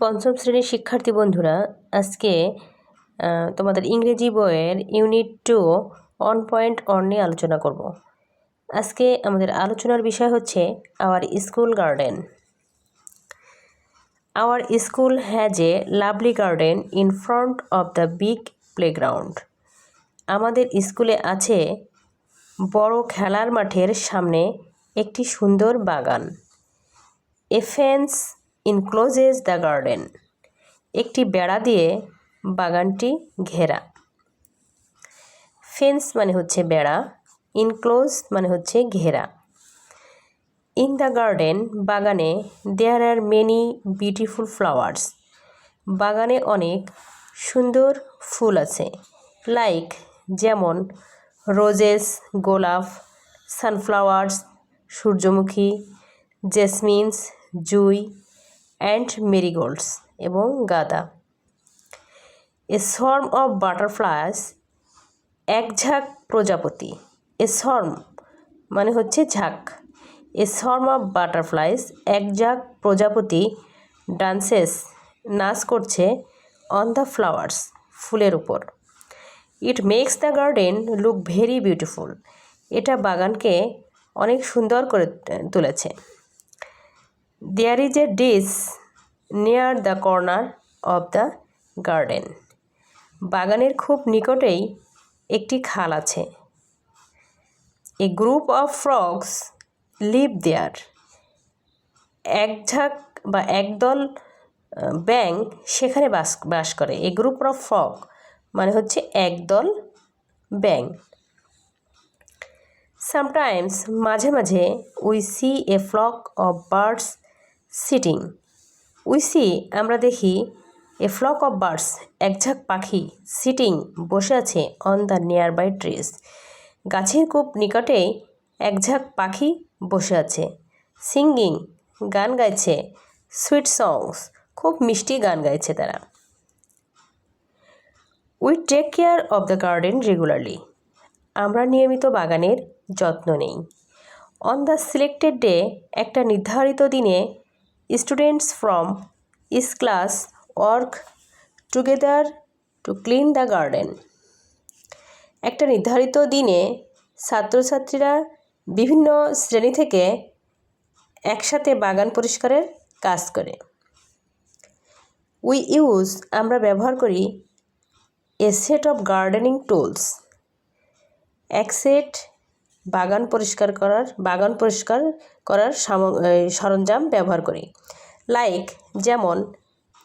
পঞ্চম শ্রেণীর শিক্ষার্থী বন্ধুরা, আজকে তোমাদের ইংরেজি বইয়ের ইউনিট 2 1.1 নিয়ে আলোচনা করব। আজকে আমাদের আলোচনার বিষয় হচ্ছে hour school garden. Our school has a lovely garden in front of the big playground. আমাদের স্কুলে আছে বড় খেলার মাঠের সামনে একটি সুন্দর বাগান। A fence encloses the garden. একটি বেড়া দিয়ে বাগানটি ঘেরা। ফেন্স মানে হচ্ছে বেড়া, ইনক্লোজ মানে হচ্ছে ঘেরা। ইন দ্য গার্ডেন বাগানে দেয়ার আর মেনি বিউটিফুল ফ্লাওয়ার্স। বাগানে অনেক সুন্দর ফুল আছে। লাইক যেমন রোজেস গোলাপ, সানফ্লাওয়ার্স সূর্যমুখী, জেসমিনস জুই অ্যান্ড মেরিগোল্ডস এবং গাঁদা। এ সর্ম অফ বাটারফ্লাইস একঝাঁক প্রজাপতি। এ সর্ম মানে হচ্ছে ঝাঁক। এ সর্ম অফ বাটারফ্লাইস একঝাঁক প্রজাপতি ডান্সেস নাচ করছে অন দ্য ফ্লাওয়ার্স ফুলের উপর। It makes the garden look very beautiful. এটা বাগানকে অনেক সুন্দর করে তুলেছে। There is a ditch near the corner of the garden. বাগানের খুব নিকটেই একটি খাল আছে। A group of frogs live there. একঝাঁক বা একদল ব্যাঙ সেখানে বাস করে। এ গ্রুপ অফ ফ্রগ মানে হচ্ছে একদল ব্যাঙ। সামটাইমস মাঝে মাঝে we see a flock of birds sitting. We see আমরা দেখি এ ফ্লক অফ বার্ডস একঝাঁক পাখি সিটিং বসে আছে on the nearby trees. গাছের খুব নিকটেই একঝাঁক পাখি বসে আছে। সিঙ্গিং গান গাইছে, সুইট সংস খুব মিষ্টি গান গাইছে তারা। We take care of the garden regularly. আমরা নিয়মিত বাগানের যত্ন নেই। অন দ্য সিলেক্টেড ডে একটা নির্ধারিত দিনে students from is class work together to clean the garden. একটা নির্ধারিত দিনে ছাত্রছাত্রীরা বিভিন্ন শ্রেণী থেকে একসাথে বাগান পরিষ্কারের কাজ করে। উই ইউজ আমরা ব্যবহার করি এ সেট অফ গার্ডেনিং টুলস। এক সেট বাগান পরিষ্কার করার সরঞ্জাম ব্যবহার করি। লাইক যেমন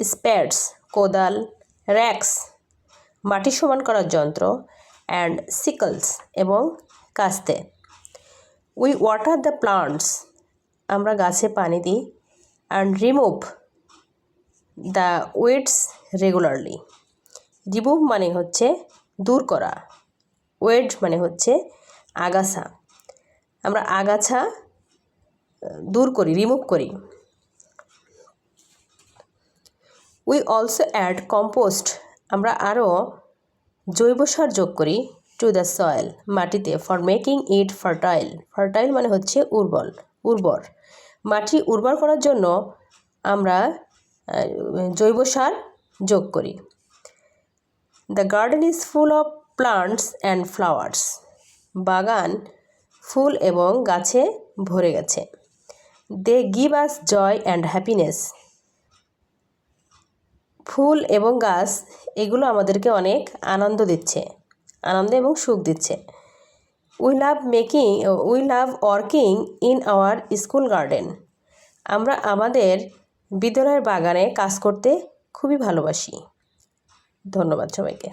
স্প্যাডস কোদাল, র্যাক্স মাটি সমান করার যন্ত্র, অ্যান্ড সিকলস এবং কাস্তে। উই ওয়াটার দ্য প্লান্টস আমরা গাছে পানি দিই। And remove the weeds regularly. Remove মানে হচ্ছে দূর করা, ওয়েড মানে হচ্ছে আগাছা। আমরা আগাছা দূর করি, রিমুভ করি। উই অলসো অ্যাড কম্পোস্ট আমরা আরও জৈব সার যোগ করি টু দ্য সয়েল মাটিতে for making it fertile. Fertile মানে হচ্ছে উর্বর। মাটি উর্বর করার জন্য আমরা জৈব সার যোগ করি। The garden is full of plants and flowers. বাগান ফুল এবং গাছে ভরে গেছে। They give us joy and happiness. ফুল এবং গাছ এগুলো আমাদেরকে অনেক আনন্দ এবং সুখ দিচ্ছে। We love working in our school garden. আমরা আমাদের বিদ্যালয়ের বাগানে কাজ করতে খুবই ভালোবাসি। ধন্যবাদ সবাইকে।